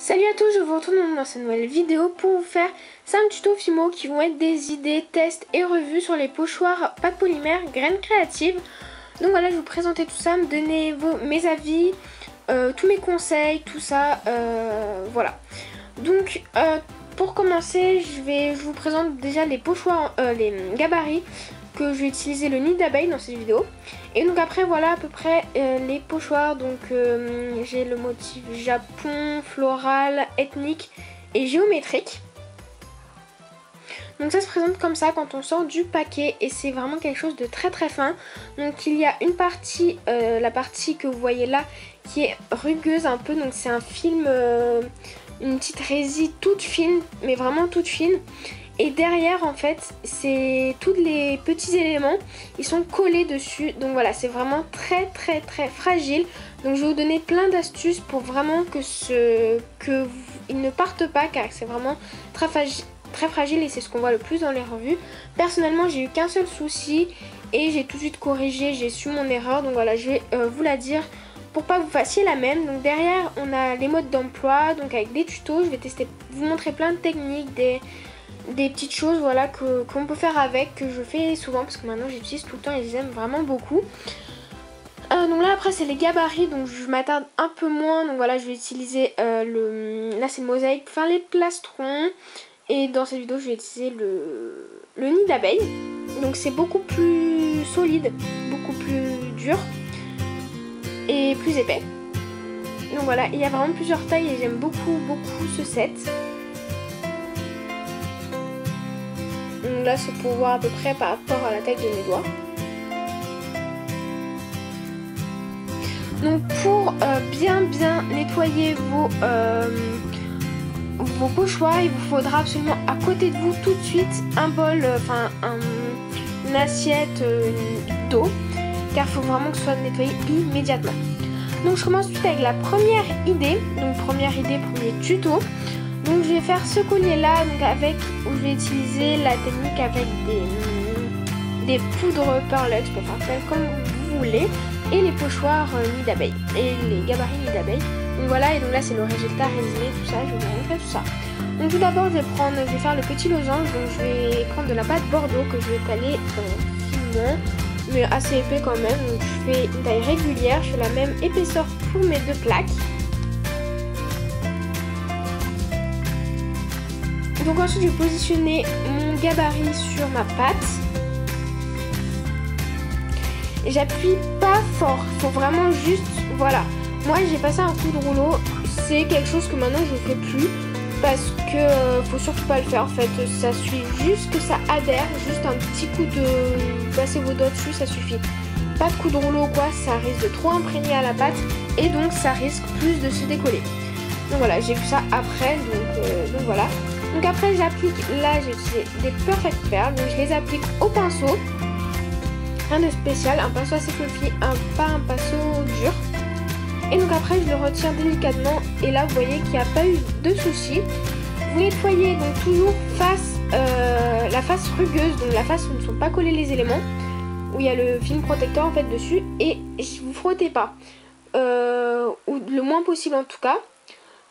Salut à tous, je vous retrouve dans cette nouvelle vidéo pour vous faire 5 tutos Fimo qui vont être des idées, tests et revues sur les pochoirs pâte polymère graines créatives. Donc voilà, je vais vous présenter tout ça, me donner mes avis, tous mes conseils, tout ça, voilà. Donc pour commencer, je vous présente déjà les pochoirs, les gabarits que je vais utiliser le nid d'abeille dans cette vidéo. Et donc après voilà à peu près les pochoirs. Donc j'ai le motif Japon, floral, ethnique et géométrique. Donc ça se présente comme ça quand on sort du paquet et c'est vraiment quelque chose de très très fin. Donc il y a une partie, la partie que vous voyez là qui est rugueuse un peu. Donc c'est un film, une petite résine toute fine, mais vraiment toute fine. Et derrière en fait c'est tous les petits éléments, ils sont collés dessus. Donc voilà, c'est vraiment très très très fragile. Donc je vais vous donner plein d'astuces pour vraiment ils ne partent pas, car c'est vraiment très fragile et c'est ce qu'on voit le plus dans les revues. Personnellement j'ai eu qu'un seul souci et j'ai tout de suite corrigé, j'ai su mon erreur. Donc voilà, je vais vous la dire pour pas que vous fassiez la même. Donc derrière on a les modes d'emploi, donc avec des tutos, je vais vous montrer plein de techniques, des petites choses voilà qu'on peut faire avec, que je fais souvent parce que maintenant j'utilise tout le temps et je les aime vraiment beaucoup. Donc là après c'est les gabarits, donc je m'attarde un peu moins. Donc voilà, je vais utiliser là c'est le mosaïque, enfin les plastrons. Et dans cette vidéo je vais utiliser le nid d'abeille. Donc c'est beaucoup plus solide, beaucoup plus dur et plus épais. Donc voilà, il y a vraiment plusieurs tailles et j'aime beaucoup ce set. Donc là c'est pour voir à peu près par rapport à la taille de mes doigts. Donc pour bien nettoyer vos pochoirs, il vous faudra absolument à côté de vous tout de suite un bol, une assiette d'eau, car il faut vraiment que ce soit nettoyé immédiatement. Donc je commence tout de suite avec la première idée, premier tuto. Donc je vais faire ce collier là, donc où je vais utiliser la technique avec des poudres Perlux pour faire comme vous voulez, et les pochoirs nid d'abeille et les gabarits nid d'abeille. Donc voilà, et donc là c'est le résultat résumé, tout ça, je vais vous montrer tout ça. Donc tout d'abord je vais faire le petit losange. Donc je vais prendre de la pâte Bordeaux que je vais étaler finement, mais assez épais quand même. Donc je fais une taille régulière, je fais la même épaisseur pour mes deux plaques. Donc ensuite je vais positionner mon gabarit sur ma pâte. J'appuie pas fort, il faut vraiment juste, voilà. Moi j'ai passé un coup de rouleau, c'est quelque chose que maintenant je fais plus parce que faut surtout pas le faire en fait. Ça suffit juste que ça adhère, juste un petit coup de passer vos doigts dessus, ça suffit. Pas de coup de rouleau ou quoi, ça risque de trop imprégner à la pâte et donc ça risque plus de se décoller. Donc voilà, j'ai vu ça après, donc voilà. Donc après j'applique, là j'ai utilisé des Perfect Perles, donc je les applique au pinceau. Rien de spécial, un pinceau assez fluffy, pas un pinceau dur. Et donc après je le retire délicatement et là vous voyez qu'il n'y a pas eu de soucis. Vous nettoyez donc toujours la face rugueuse, donc la face où ne sont pas collés les éléments, où il y a le film protecteur en fait dessus, et vous frottez pas, ou le moins possible en tout cas.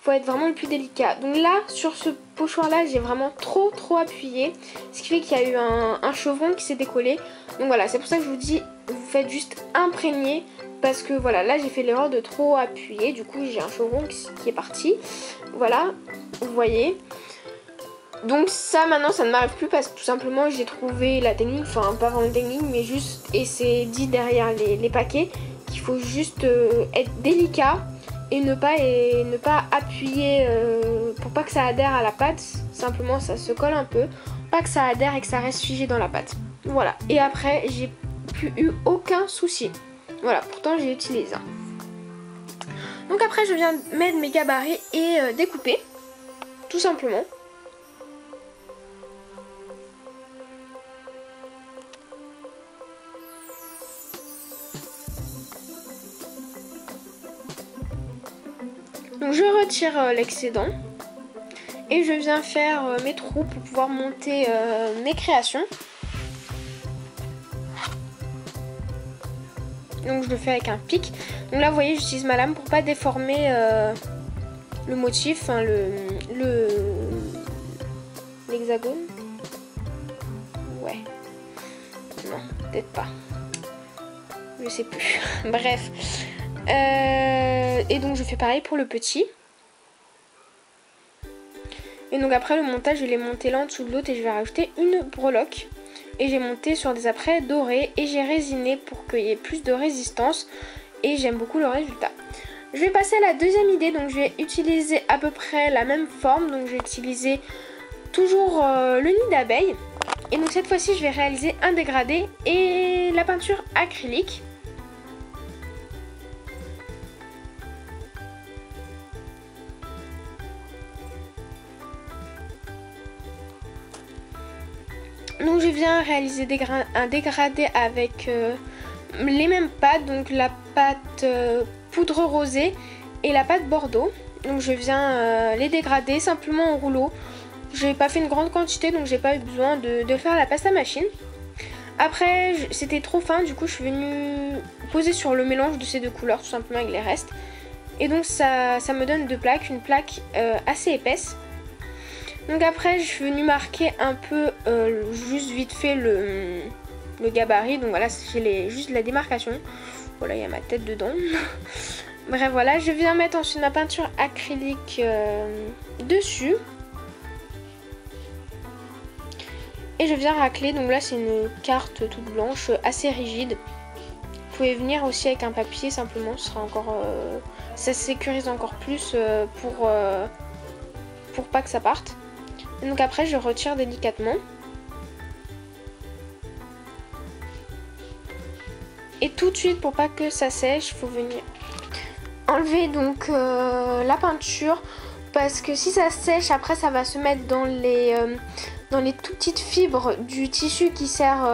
Faut être vraiment le plus délicat. Donc là sur ce pochoir là j'ai vraiment trop appuyé, ce qui fait qu'il y a eu un chevron qui s'est décollé. Donc voilà, c'est pour ça que je vous dis, vous faites juste imprégner, parce que voilà, là j'ai fait l'erreur de trop appuyer, du coup j'ai un chevron qui est parti. Voilà, vous voyez. Donc ça maintenant ça ne m'arrive plus parce que tout simplement j'ai trouvé la technique, enfin pas vraiment une technique mais juste, et c'est dit derrière les paquets, qu'il faut juste être délicat et ne pas appuyer pour pas que ça adhère à la pâte. Simplement ça se colle un peu, pas que ça adhère et que ça reste figé dans la pâte. Voilà, et après j'ai plus eu aucun souci. Voilà, pourtant j'ai utilisé ça. Donc après je viens mettre mes gabarits et découper, tout simplement. Donc je retire l'excédent et je viens faire mes trous pour pouvoir monter mes créations. Donc je le fais avec un pic. Donc là vous voyez j'utilise ma lame pour pas déformer le motif, enfin l'hexagone. Ouais. Non, peut-être pas. Je sais plus. Bref. Et donc je fais pareil pour le petit. Et donc après le montage, je l'ai monté l'un en dessous de l'autre et je vais rajouter une breloque. Et j'ai monté sur des apprêts dorés et j'ai résiné pour qu'il y ait plus de résistance. Et j'aime beaucoup le résultat. Je vais passer à la deuxième idée. Donc je vais utiliser à peu près la même forme. Donc je vais utiliser toujours le nid d'abeille. Et donc cette fois-ci je vais réaliser un dégradé et la peinture acrylique. Donc je viens réaliser un dégradé avec les mêmes pâtes, donc la pâte poudre rosée et la pâte bordeaux. Donc je viens les dégrader simplement en rouleau. J'ai pas fait une grande quantité donc j'ai pas eu besoin de faire la pâte à machine. Après c'était trop fin, du coup je suis venue poser sur le mélange de ces deux couleurs tout simplement avec les restes. Et donc ça me donne deux plaques, une plaque assez épaisse. Donc après je suis venue marquer un peu juste vite fait le gabarit. Donc voilà, j'ai juste la démarcation. Voilà, il y a ma tête dedans. Bref voilà, je viens mettre ensuite ma peinture acrylique dessus. Et je viens racler, donc là c'est une carte toute blanche assez rigide. Vous pouvez venir aussi avec un papier simplement, ce sera encore, ça sécurise encore plus pour pas que ça parte. Et donc après je retire délicatement. Et tout de suite pour pas que ça sèche, il faut venir enlever donc la peinture. Parce que si ça sèche, après ça va se mettre dans les toutes petites fibres du tissu qui sert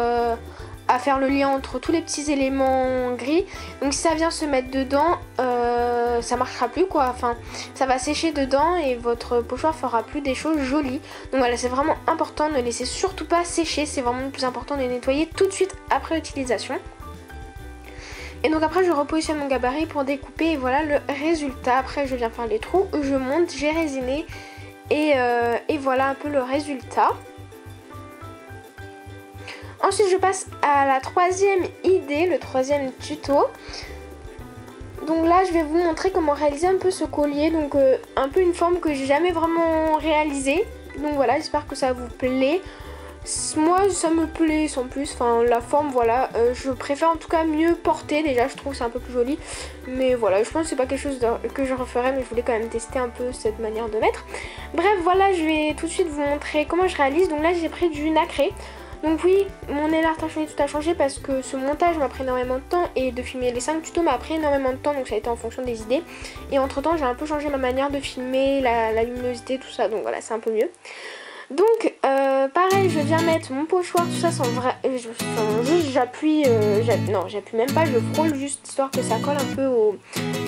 à faire le lien entre tous les petits éléments gris. Donc si ça vient se mettre dedans, ça marchera plus quoi. Enfin, ça va sécher dedans et votre pochoir fera plus des choses jolies. Donc voilà, c'est vraiment important, ne laissez surtout pas sécher. C'est vraiment le plus important de nettoyer tout de suite après l'utilisation. Et donc après je repositionne mon gabarit pour découper et voilà le résultat. Après je viens faire les trous, je monte, j'ai résiné et voilà un peu le résultat. Ensuite je passe à la troisième idée, le troisième tuto. Donc là je vais vous montrer comment réaliser un peu ce collier. Donc un peu une forme que j'ai jamais vraiment réalisée. Donc voilà, j'espère que ça vous plaît. Moi ça me plaît sans plus, enfin la forme voilà, je préfère en tout cas mieux porter, déjà je trouve que c'est un peu plus joli. Mais voilà, je pense que c'est pas quelque chose que je referai, mais je voulais quand même tester un peu cette manière de mettre. Bref voilà, je vais tout de suite vous montrer comment je réalise. Donc là j'ai pris du nacré. Donc oui, mon nail art a changé, tout a changé parce que ce montage m'a pris énormément de temps et de filmer les 5 tutos m'a pris énormément de temps, donc ça a été en fonction des idées. Et entre temps j'ai un peu changé ma manière de filmer, la luminosité, tout ça, donc voilà c'est un peu mieux. Donc pareil, je viens mettre mon pochoir, tout ça sans vrai, juste j'appuie, non j'appuie même pas, je frôle juste histoire que ça colle un peu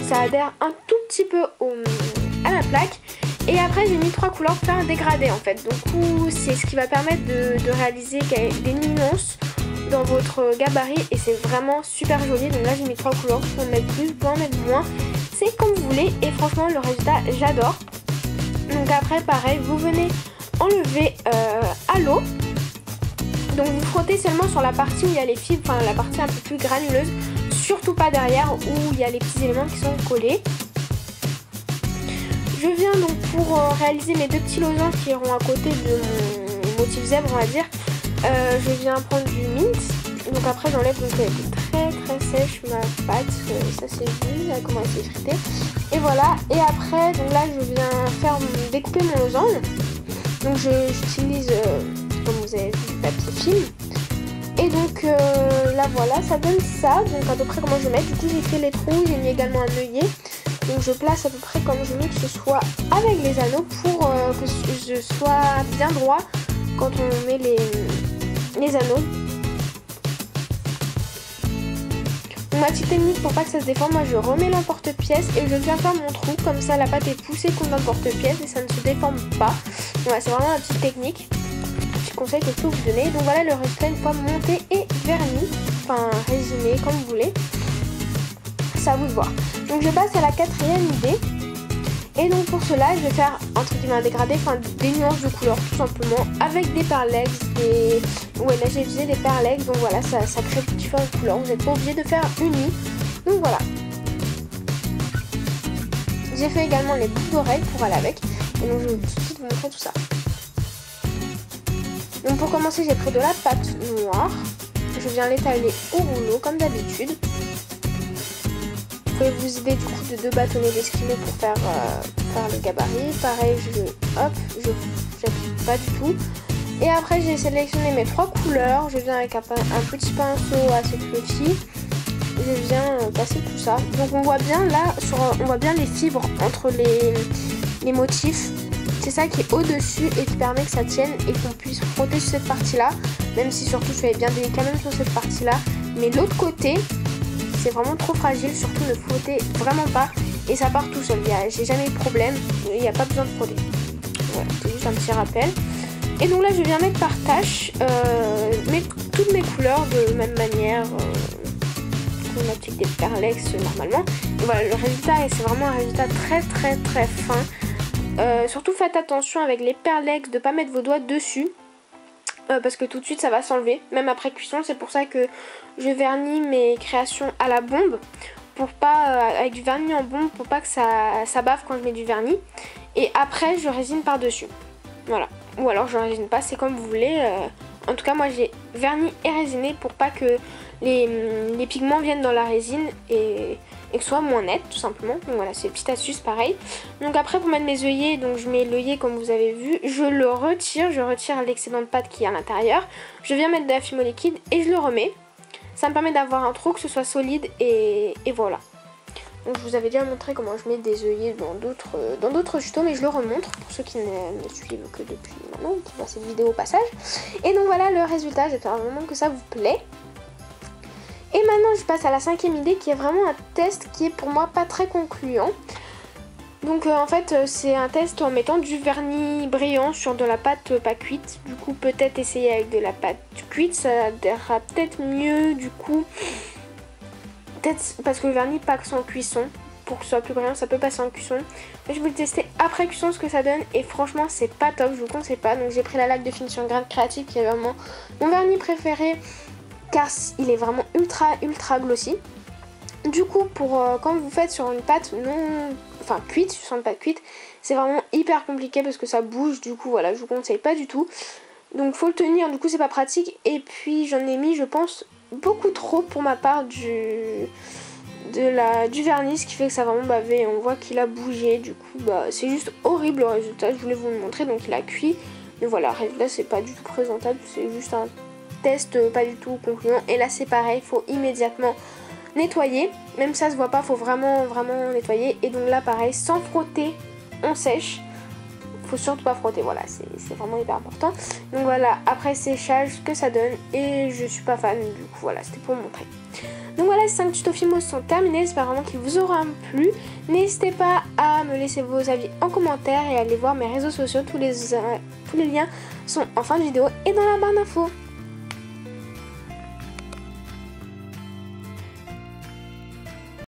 ça adhère un tout petit peu à la plaque. Et après j'ai mis 3 couleurs pour faire un dégradé en fait. Donc c'est ce qui va permettre de réaliser des nuances dans votre gabarit et c'est vraiment super joli. Donc là j'ai mis 3 couleurs, vous pouvez en mettre plus, vous pouvez en mettre moins, c'est comme vous voulez et franchement le résultat j'adore. Donc après pareil, vous venez enlever à l'eau. Donc vous frottez seulement sur la partie où il y a les fibres, enfin la partie un peu plus granuleuse, surtout pas derrière où il y a les petits éléments qui sont collés. Je viens donc pour réaliser mes deux petits losanges qui iront à côté de mon motif zèbre on va dire, je viens prendre du mint. Donc après j'enlève, donc elle était très sèche ma pâte, ça c'est vu, elle commence à s'effriter. Et voilà, et après donc là je viens découper mon losange. Donc j'utilise, comme vous avez vu, du papier film. Et donc là voilà, ça donne ça, donc à peu près comment je vais mettre. Du coup j'ai fait les trous, j'ai mis également un œillet. Donc je place à peu près comme je veux que ce soit avec les anneaux pour que je sois bien droit quand on met les anneaux. Donc ma petite technique pour pas que ça se déforme, moi je remets l'emporte-pièce et je viens faire mon trou, comme ça la pâte est poussée contre l'emporte-pièce et ça ne se déforme pas. Voilà, c'est vraiment ma petite technique, petit conseil que je peux vous donner. Donc voilà le résultat une fois monté et verni, enfin résiné comme vous voulez. À vous de voir. Donc je passe à la quatrième idée Et donc pour cela, je vais faire entre guillemets un dégradé, enfin des nuances de couleurs tout simplement, avec des perlex, ouais là j'ai utilisé des perlex, donc voilà, ça crée différentes couleurs, vous n'êtes pas obligé de faire uni, donc voilà. J'ai fait également les boucles d'oreilles pour aller avec, et donc je vais tout de suite vous montrer tout ça. Donc pour commencer, j'ai pris de la pâte noire, je viens l'étaler au rouleau comme d'habitude. Vous pouvez vous aider du coup de 2 bâtonnets d'esquimaux pour faire le gabarit. Pareil, je n'applique pas du tout. Et après, j'ai sélectionné mes 3 couleurs. Je viens avec un petit pinceau assez petit. Je viens passer tout ça. Donc on voit bien là, on voit bien les fibres entre les motifs. C'est ça qui est au-dessus et qui permet que ça tienne et qu'on puisse frotter sur cette partie-là. Même si surtout, je suis bien délicat même sur cette partie-là. Mais l'autre côté, c'est vraiment trop fragile, surtout ne frottez vraiment pas et ça part tout seul, j'ai jamais eu de problème, il n'y a pas besoin de frotter. Voilà, c'est juste un petit rappel. Et donc là je viens mettre par tâche toutes mes couleurs de même manière qu'on applique des perlex normalement. Et voilà, le résultat, c'est vraiment un résultat très fin. Surtout faites attention avec les perlex de ne pas mettre vos doigts dessus. Parce que tout de suite ça va s'enlever, même après cuisson. C'est pour ça que je vernis mes créations à la bombe, pour pas avec du vernis en bombe, pour pas que ça bave quand je mets du vernis. Et après je résine par dessus, voilà. Ou alors je résine pas, c'est comme vous voulez. En tout cas moi j'ai verni et résiné pour pas que les pigments viennent dans la résine et que ce soit moins net tout simplement. Donc voilà, c'est une petite astuce pareil. Donc après pour mettre mes œillets, donc je mets l'œillet comme vous avez vu, je le retire, l'excédent de pâte qui est à l'intérieur. Je viens mettre de la fimo liquide et je le remets. Ça me permet d'avoir un trou, que ce soit solide et voilà. Donc je vous avais déjà montré comment je mets des œillets dans d'autres tutos, mais je le remontre pour ceux qui ne suivent que depuis maintenant, qui voient cette vidéo au passage. Et donc voilà le résultat, j'espère vraiment que ça vous plaît. Et maintenant je passe à la 5e idée qui est vraiment un test qui est pour moi pas très concluant. Donc en fait c'est un test en mettant du vernis brillant sur de la pâte pas cuite. Du coup peut-être essayer avec de la pâte cuite, ça adhérera peut-être mieux du coup. Peut-être parce que le vernis passe en cuisson. Pour que ce soit plus brillant ça peut passer en cuisson. Mais je vais le tester après cuisson ce que ça donne. Et franchement c'est pas top, je vous conseille pas. Donc j'ai pris la laque de finition Grade Créative qui est vraiment mon vernis préféré, car il est vraiment ultra glossy. Du coup quand vous faites sur une pâte cuite, sur une pâte cuite, c'est vraiment hyper compliqué parce que ça bouge. Du coup voilà, je vous conseille pas du tout. Donc faut le tenir, du coup c'est pas pratique. Et puis j'en ai mis je pense beaucoup trop pour ma part du vernis, ce qui fait que ça a vraiment bavé et on voit qu'il a bougé. Du coup c'est juste horrible le résultat, je voulais vous le montrer. Donc il a cuit, mais voilà, le résultat c'est pas du tout présentable, c'est juste un test pas du tout concluant. Et là c'est pareil, il faut immédiatement nettoyer, même ça se voit pas, faut vraiment nettoyer. Et donc là pareil, sans frotter on sèche, faut surtout pas frotter, voilà, c'est vraiment hyper important. Donc voilà, après séchage ce que ça donne, et je suis pas fan, du coup voilà, c'était pour vous montrer. Donc voilà, ces 5 tutos Fimo sont terminés, j'espère vraiment qu'ils vous auront plu. N'hésitez pas à me laisser vos avis en commentaire et à aller voir mes réseaux sociaux, tous les liens sont en fin de vidéo et dans la barre d'infos.